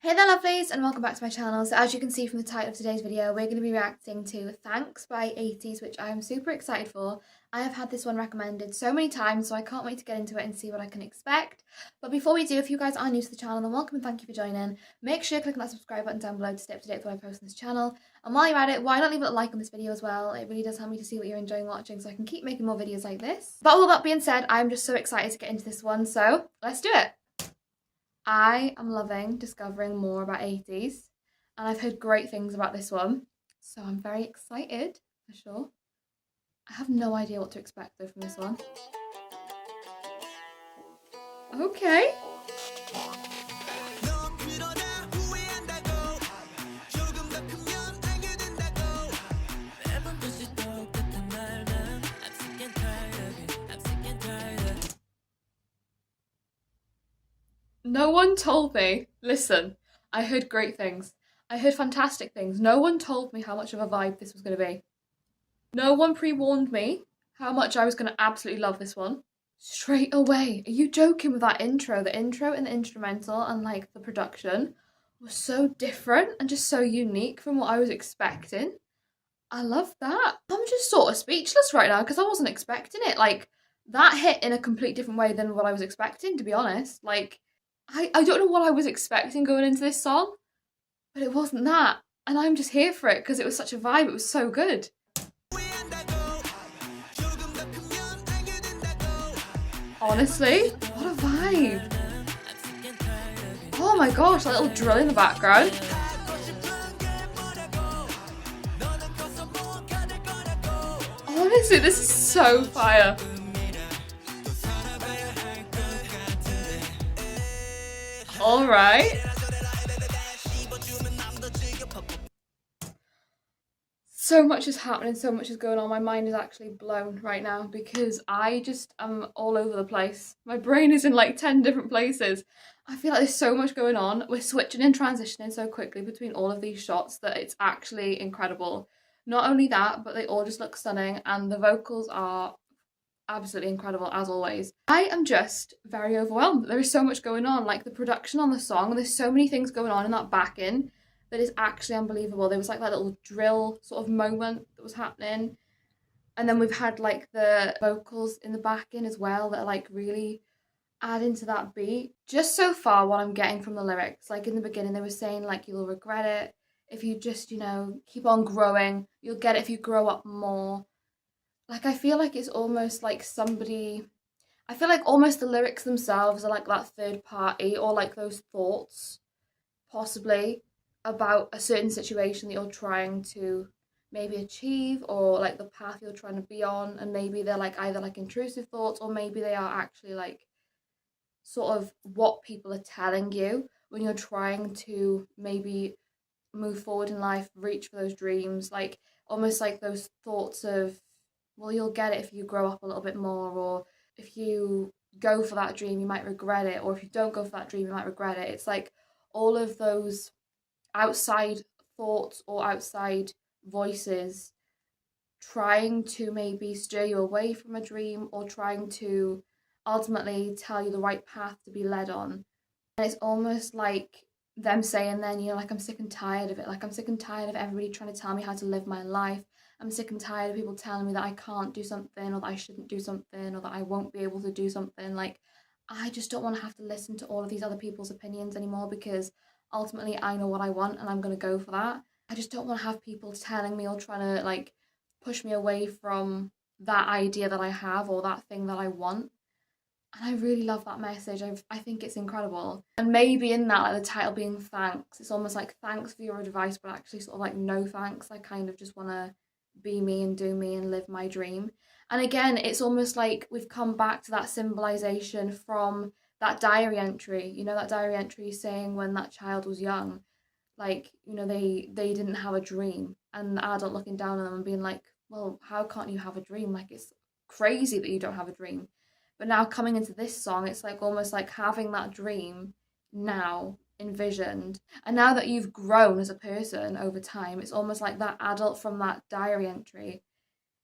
Hey there lovelies and welcome back to my channel. So as you can see from the title of today's video, we're going to be reacting to Thanxx by Ateez, which I am super excited for. I have had this one recommended so many times, so I can't wait to get into it and see what I can expect. But before we do, if you guys are new to the channel, then welcome and thank you for joining. Make sure you click on that subscribe button down below to stay up to date with what I post on this channel. And while you're at it, why not leave a like on this video as well? It really does help me to see what you're enjoying watching so I can keep making more videos like this. But all that being said, I'm just so excited to get into this one, so let's do it. I am loving discovering more about Ateez, and I've heard great things about this one, so I'm very excited for sure. I have no idea what to expect though from this one. Okay. No one told me. Listen, I heard great things. I heard fantastic things. No one told me how much of a vibe this was going to be. No one pre-warned me how much I was going to absolutely love this one. Straight away. Are you joking with that intro? The intro and the instrumental and like the production was so different and just so unique from what I was expecting. I love that. I'm just sort of speechless right now because I wasn't expecting it. Like, that hit in a complete different way than what I was expecting, to be honest. Like, I don't know what I was expecting going into this song, but it wasn't that. And I'm just here for it because it was such a vibe. It was so good. Honestly, what a vibe. Oh my gosh, a little drill in the background. Honestly, this is so fire. All right. So much is happening, so much is going on. My mind is actually blown right now because I just am all over the place. My brain is in like 10 different places. I feel like there's so much going on. We're switching and transitioning so quickly between all of these shots that it's actually incredible. Not only that, but they all just look stunning and the vocals are absolutely incredible as always. I am just very overwhelmed. There is so much going on, like the production on the song, there's so many things going on in that backing that is actually unbelievable. There was like that little drill sort of moment that was happening, and then we've had like the vocals in the backing as well that are like really adding to that beat. Just so far what I'm getting from the lyrics, like in the beginning they were saying like you'll regret it if you just, you know, keep on growing, you'll get it if you grow up more. Like, I feel like it's almost like I feel like almost the lyrics themselves are like that third party or like those thoughts, possibly, about a certain situation that you're trying to maybe achieve or like the path you're trying to be on. And maybe they're like either like intrusive thoughts or maybe they are actually like sort of what people are telling you when you're trying to maybe move forward in life, reach for those dreams, like almost like those thoughts of, well, you'll get it if you grow up a little bit more, or if you go for that dream, you might regret it, or if you don't go for that dream, you might regret it. It's like all of those outside thoughts or outside voices trying to maybe steer you away from a dream or trying to ultimately tell you the right path to be led on. And it's almost like them saying then, you know, like, I'm sick and tired of it. Like, I'm sick and tired of everybody trying to tell me how to live my life. I'm sick and tired of people telling me that I can't do something or that I shouldn't do something or that I won't be able to do something. Like, I just don't want to have to listen to all of these other people's opinions anymore because ultimately I know what I want and I'm going to go for that. I just don't want to have people telling me or trying to like push me away from that idea that I have or that thing that I want. And I really love that message. I think it's incredible. And maybe in that, like the title being Thanxx, it's almost like thanks for your advice, but actually sort of like no thanks. I kind of just want to be me and do me and live my dream. And again, it's almost like we've come back to that symbolization from that diary entry. You know, that diary entry saying when that child was young, like, you know, they didn't have a dream. And the adult looking down on them and being like, well, how can't you have a dream? Like, it's crazy that you don't have a dream. But now coming into this song, it's like almost like having that dream now envisioned. And now that you've grown as a person over time, it's almost like that adult from that diary entry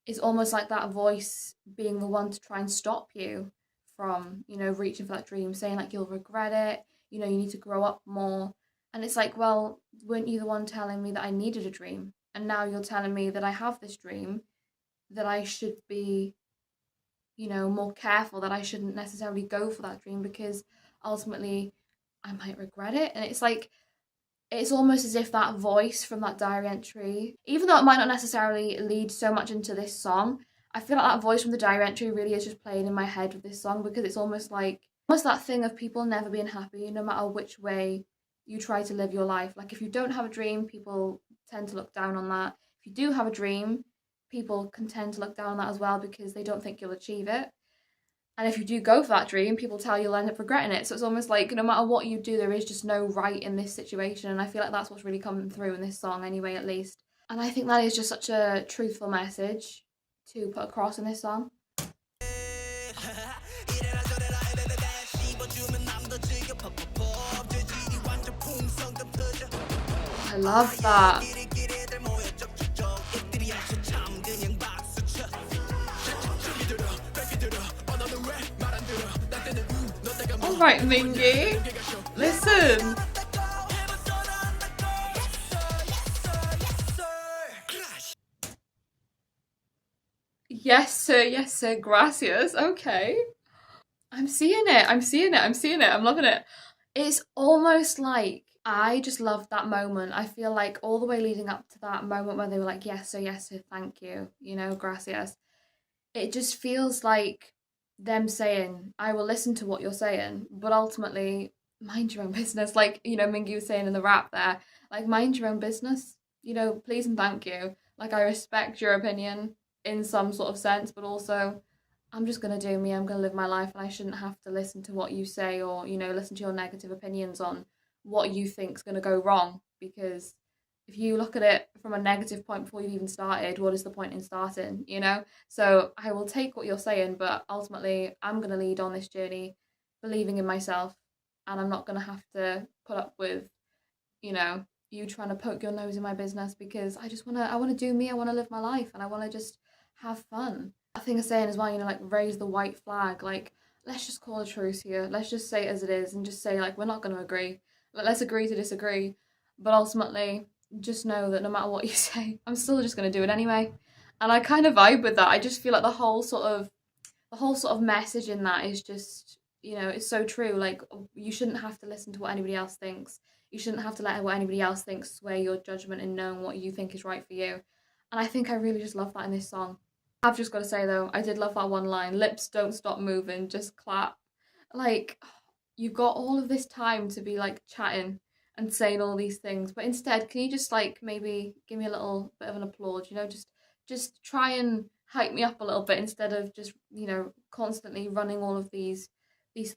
is almost like that voice being the one to try and stop you from, you know, reaching for that dream, saying like you'll regret it, you know, you need to grow up more. And it's like, well, weren't you the one telling me that I needed a dream? And now you're telling me that I have this dream, that I should be, more careful, that I shouldn't necessarily go for that dream because ultimately I might regret it. And it's like, it's almost as if that voice from that diary entry, even though it might not necessarily lead so much into this song, I feel like that voice from the diary entry really is just playing in my head with this song, because it's almost that thing of people never being happy no matter which way you try to live your life. Like, if you don't have a dream, people tend to look down on that. If you do have a dream, people can tend to look down on that as well because they don't think you'll achieve it. And if you do go for that dream, people tell you you'll end up regretting it. So it's almost like no matter what you do, there is just no right in this situation. And I feel like that's what's really coming through in this song anyway, at least. And I think that is just such a truthful message to put across in this song. I love that. All right, Mingy, listen. Yes sir, gracias. Okay. I'm seeing it. I'm loving it. It's almost like I just loved that moment. I feel like all the way leading up to that moment where they were like, yes sir, thank you, gracias. It just feels like them saying, I will listen to what you're saying, but ultimately, mind your own business. Like, Mingy was saying in the rap there, like, mind your own business, please and thank you. Like, I respect your opinion in some sort of sense, but also, I'm just going to do me, I'm going to live my life, and I shouldn't have to listen to what you say or, listen to your negative opinions on what you think's going to go wrong, because if you look at it from a negative point before you've even started, what is the point in starting, So I will take what you're saying, but ultimately I'm going to lead on this journey believing in myself, and I'm not going to have to put up with, you trying to poke your nose in my business, because I want to do me, I want to live my life, and I want to just have fun. I think of saying as well, like, raise the white flag, like, let's just call a truce here. Let's just say it as it is and just say, like, we're not going to agree. Let's agree to disagree. But ultimately, just know that no matter what you say, I'm still just going to do it anyway. And I kind of vibe with that. I just feel like the whole sort of message in that is just, it's so true. Like, you shouldn't have to listen to what anybody else thinks. You shouldn't have to let what anybody else thinks sway your judgment in knowing what you think is right for you. And I think I really just love that in this song. I've just got to say though, I did love that one line, lips don't stop moving, just clap. Like, you've got all of this time to be like chatting and saying all these things, but instead, can you just like maybe give me a little bit of an applaud, just try and hype me up a little bit instead of just, constantly running all of these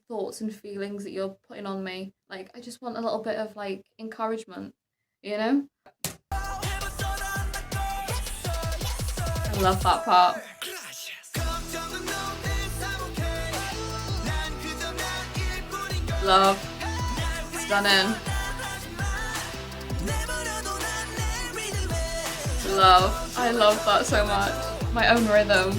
thoughts and feelings that you're putting on me. Like, I just want a little bit of like encouragement, I love that part. Love. Stunning. Love. I love that so much. My own rhythm.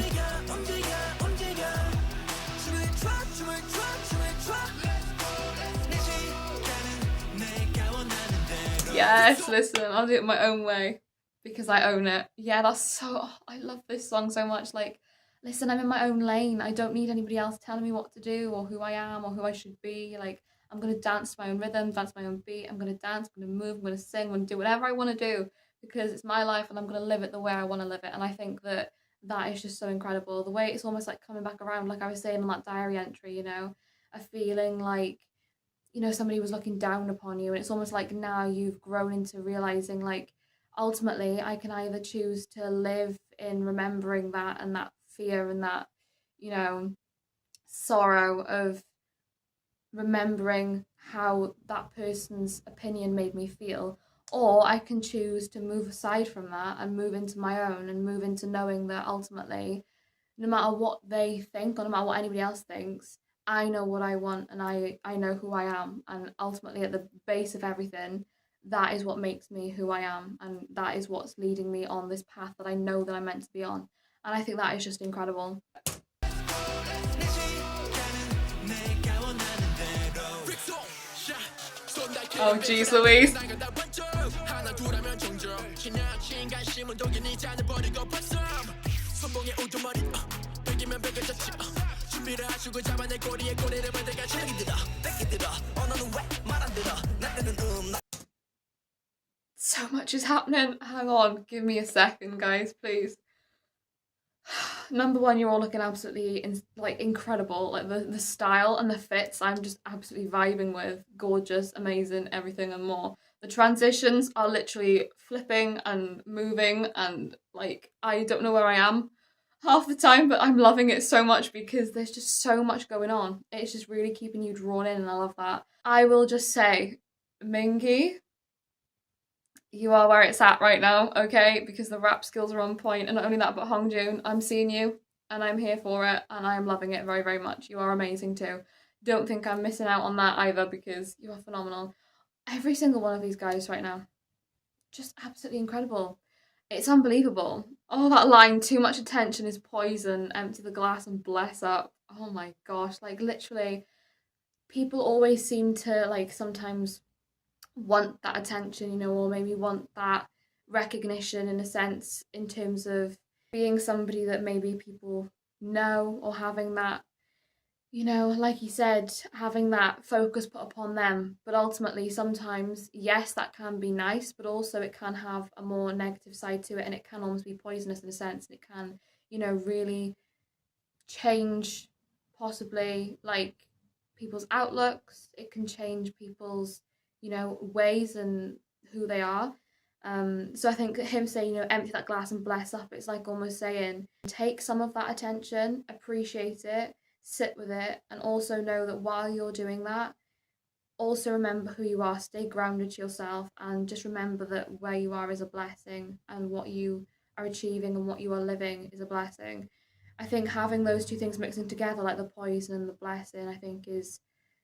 Yes, listen, I'll do it my own way because I own it. Yeah, I love this song so much. Like, listen, I'm in my own lane. I don't need anybody else telling me what to do or who I am or who I should be. Like, I'm going to dance to my own rhythm, dance to my own beat. I'm going to dance, I'm going to move, I'm going to sing, I'm going to do whatever I want to do because it's my life and I'm going to live it the way I want to live it. And I think that is just so incredible. The way it's almost like coming back around, like I was saying on that diary entry, a feeling like, somebody was looking down upon you, and it's almost like now you've grown into realizing, like, ultimately I can either choose to live in remembering that and that fear and that, sorrow of remembering how that person's opinion made me feel, or I can choose to move aside from that and move into my own and move into knowing that ultimately, no matter what they think or no matter what anybody else thinks, I know what I want and I know who I am. And ultimately, at the base of everything, that is what makes me who I am. And that is what's leading me on this path that I know that I'm meant to be on. And I think that is just incredible. Oh jeez Louise. So much is happening. Hang on, give me a second, guys, please. Number one, you're all looking absolutely incredible. Like the style and the fits, I'm just absolutely vibing with. Gorgeous, amazing, everything and more. The transitions are literally flipping and moving, and like I don't know where I am half the time, but I'm loving it so much because there's just so much going on. It's just really keeping you drawn in, and I love that. I will just say, Mingy, you are where it's at right now, okay? Because the rap skills are on point, and not only that, but Hongjoon, I'm seeing you, and I'm here for it, and I'm loving it very, very much. You are amazing too. Don't think I'm missing out on that either, because you are phenomenal. Every single one of these guys right now, just absolutely incredible. It's unbelievable. Oh, that line, too much attention is poison, empty the glass and bless up. Oh my gosh, like literally, people always seem to like sometimes want that attention, you know, or maybe want that recognition in a sense in terms of being somebody that maybe people know, or having that, you know, like you said, having that focus put upon them. But ultimately, sometimes, yes, that can be nice, but also it can have a more negative side to it, and it can almost be poisonous in a sense, and it can, you know, really change possibly like people's outlooks. It can change people's, you know, ways and who they are. So I think him saying, you know, empty that glass and bless up, it's like almost saying, take some of that attention, appreciate it, sit with it, and also know that while you're doing that, also remember who you are, stay grounded to yourself, and just remember that where you are is a blessing, and what you are achieving and what you are living is a blessing. I think having those two things mixing together, like the poison and the blessing, I think is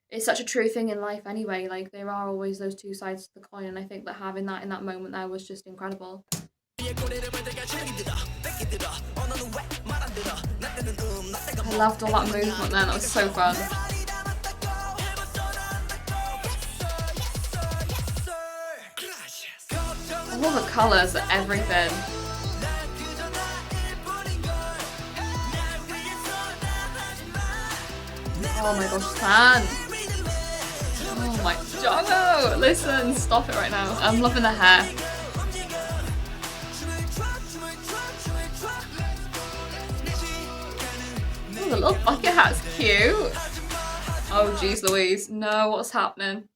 it's such a true thing in life anyway. Like there are always those two sides to the coin, and I think that having that in that moment there was just incredible. I loved all that movement then, that was so fun. All the colours, everything. Oh my gosh, Tan! Oh my Jongo! Listen, stop it right now. I'm loving the hair. Oh, the little bucket hat's cute. Oh geez Louise, no, what's happening?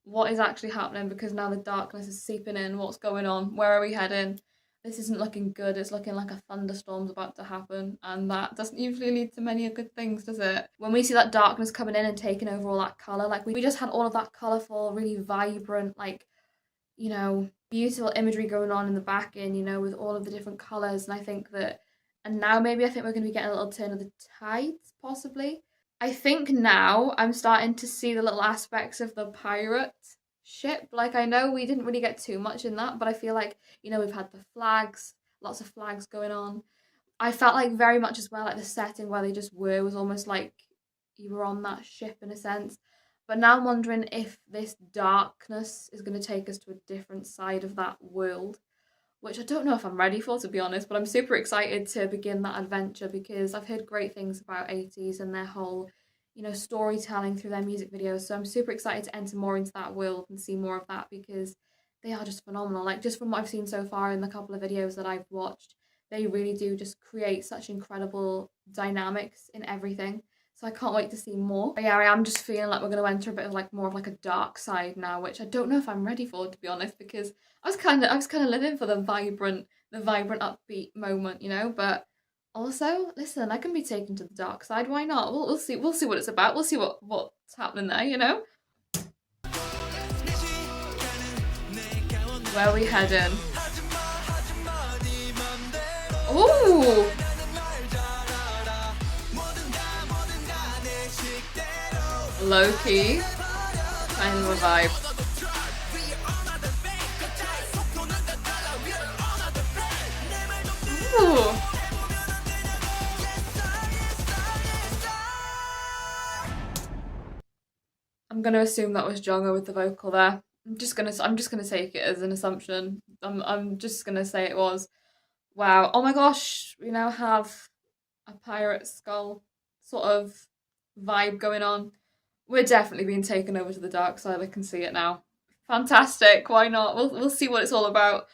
What is actually happening? Because now the darkness is seeping in. What's going on? Where are we heading? This isn't looking good. It's looking like a thunderstorm's about to happen, and that doesn't usually lead to many good things, does it? When we see that darkness coming in and taking over all that colour, like we just had all of that colourful, really vibrant, like, you know, beautiful imagery going on in the back end, you know, with all of the different colours, and I think that, and now maybe I think we're going to be getting a little turn of the tides, possibly. I think now I'm starting to see the little aspects of the pirate ship. Like I know we didn't really get too much in that, but I feel like, you know, we've had the flags, lots of flags going on. I felt like very much as well like the setting where they just were was almost like you were on that ship in a sense. But now I'm wondering if this darkness is going to take us to a different side of that world, which I don't know if I'm ready for, to be honest, but I'm super excited to begin that adventure because I've heard great things about Ateez and their whole, you know, storytelling through their music videos. So I'm super excited to enter more into that world and see more of that because they are just phenomenal. Like just from what I've seen so far in the couple of videos that I've watched, they really do just create such incredible dynamics in everything. So I can't wait to see more. But yeah, I am just feeling like we're going to enter a bit of like more of like a dark side now, which I don't know if I'm ready for, to be honest, because I was kind of living for the vibrant upbeat moment, you know, but also, listen, I can be taken to the dark side. Why not? We'll see what it's about. We'll see what's happening there, you know. Where are we heading? Ooh! Low key, kind of a vibe. Ooh. I'm gonna assume that was Jongo with the vocal there. I'm just gonna take it as an assumption. I'm just gonna say it was. Wow. Oh my gosh, we now have a pirate skull sort of vibe going on. We're definitely being taken over to the dark side. I can see it now. Fantastic. Why not? We'll see what it's all about.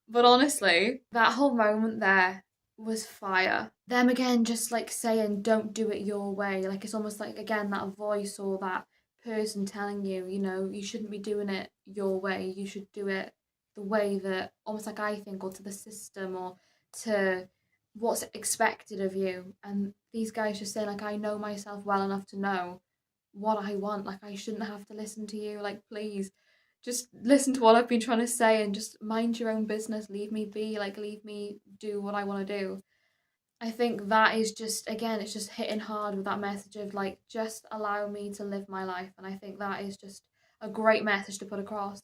But honestly, that whole moment there was fire. Them again, just like saying, "Don't do it your way." Like it's almost like again that voice or that person telling you, you know, you shouldn't be doing it your way. You should do it the way that almost like I think, or to the system, or to what's expected of you. And these guys just saying like, I know myself well enough to know what I want. Like I shouldn't have to listen to you. Like please just listen to what I've been trying to say and just mind your own business. Leave me be. Like leave me do what I want to do. I think that is just again, it's just hitting hard with that message of like just allow me to live my life. And I think that is just a great message to put across.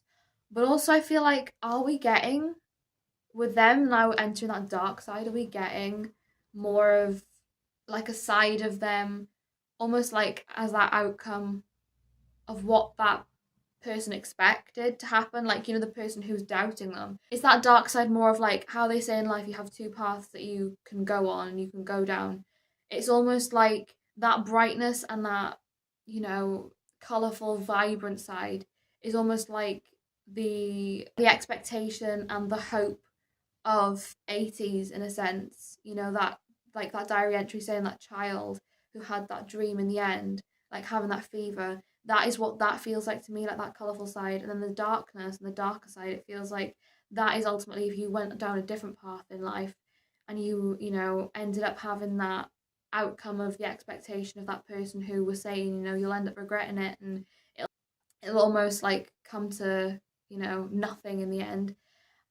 But also I feel like are we getting with them now entering that dark side, are we getting more of like a side of them almost like as that outcome of what that person expected to happen, like you know the person who's doubting them? Is that dark side more of like how they say in life you have two paths that you can go on and you can go down? It's almost like that brightness and that, you know, colorful vibrant side is almost like the expectation and the hope of Ateez in a sense, you know, that like that diary entry saying that child who had that dream in the end, like having that fever, that is what that feels like to me, like that colourful side. And then the darkness and the darker side, it feels like that is ultimately if you went down a different path in life and you know, ended up having that outcome of the expectation of that person who was saying, you know, you'll end up regretting it and it'll almost like come to, you know, nothing in the end.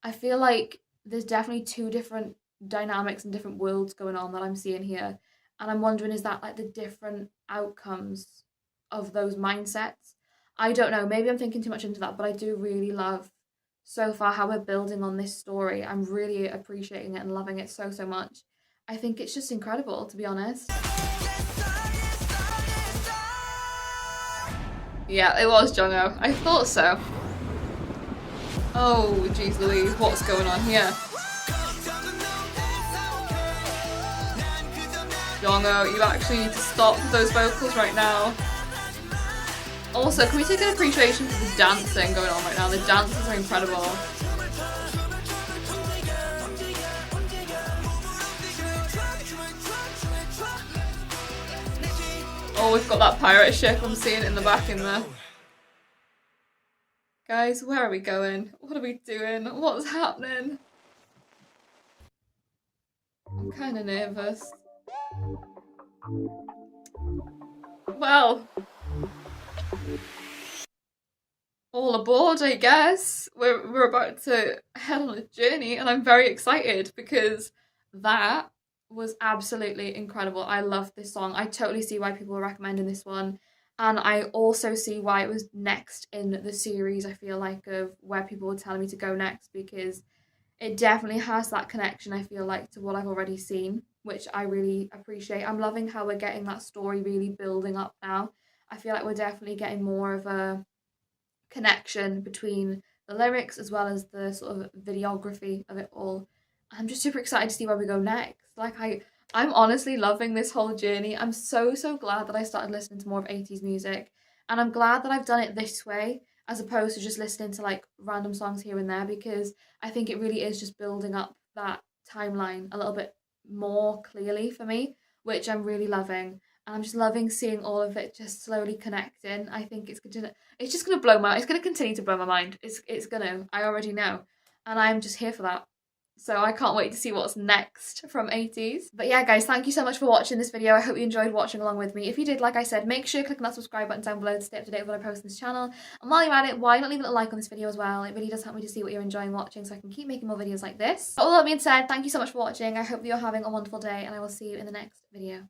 I feel like there's definitely two different dynamics and different worlds going on that I'm seeing here. And I'm wondering, is that like the different outcomes of those mindsets? I don't know. Maybe I'm thinking too much into that, but I do really love so far how we're building on this story. I'm really appreciating it and loving it so, so much. I think it's just incredible, to be honest. Yeah, it was Jongho. I thought so. Oh, jeez Louise, what's going on here? Jongho, you actually need to stop those vocals right now. Also, can we take an appreciation for the dancing going on right now? The dances are incredible. Oh, we've got that pirate ship. I'm seeing it in the back in there. Guys, where are we going? What are we doing? What's happening? I'm kind of nervous. Well, all aboard, I guess. We're about to head on a journey, and I'm very excited because that was absolutely incredible. I love this song. I totally see why people are recommending this one. And I also see why it was next in the series, I feel like, of where people were telling me to go next, because it definitely has that connection, I feel like, to what I've already seen, which I really appreciate. I'm loving how we're getting that story really building up now. I feel like we're definitely getting more of a connection between the lyrics as well as the sort of videography of it all. I'm just super excited to see where we go next. Like I'm honestly loving this whole journey. I'm so glad that I started listening to more of Ateez music, and I'm glad that I've done it this way as opposed to just listening to like random songs here and there, because I think it really is just building up that timeline a little bit more clearly for me, which I'm really loving. And I'm just loving seeing all of it just slowly connecting. I think it's just gonna blow my, it's gonna continue to blow my mind. It's gonna, I already know. And I'm just here for that. So I can't wait to see what's next from Ateez. But yeah, guys, thank you so much for watching this video. I hope you enjoyed watching along with me. If you did, like I said, make sure you click on that subscribe button down below to stay up to date with what I post on this channel. And while you're at it, why not leave a like on this video as well? It really does help me to see what you're enjoying watching so I can keep making more videos like this. But all that being said, thank you so much for watching. I hope that you're having a wonderful day, and I will see you in the next video.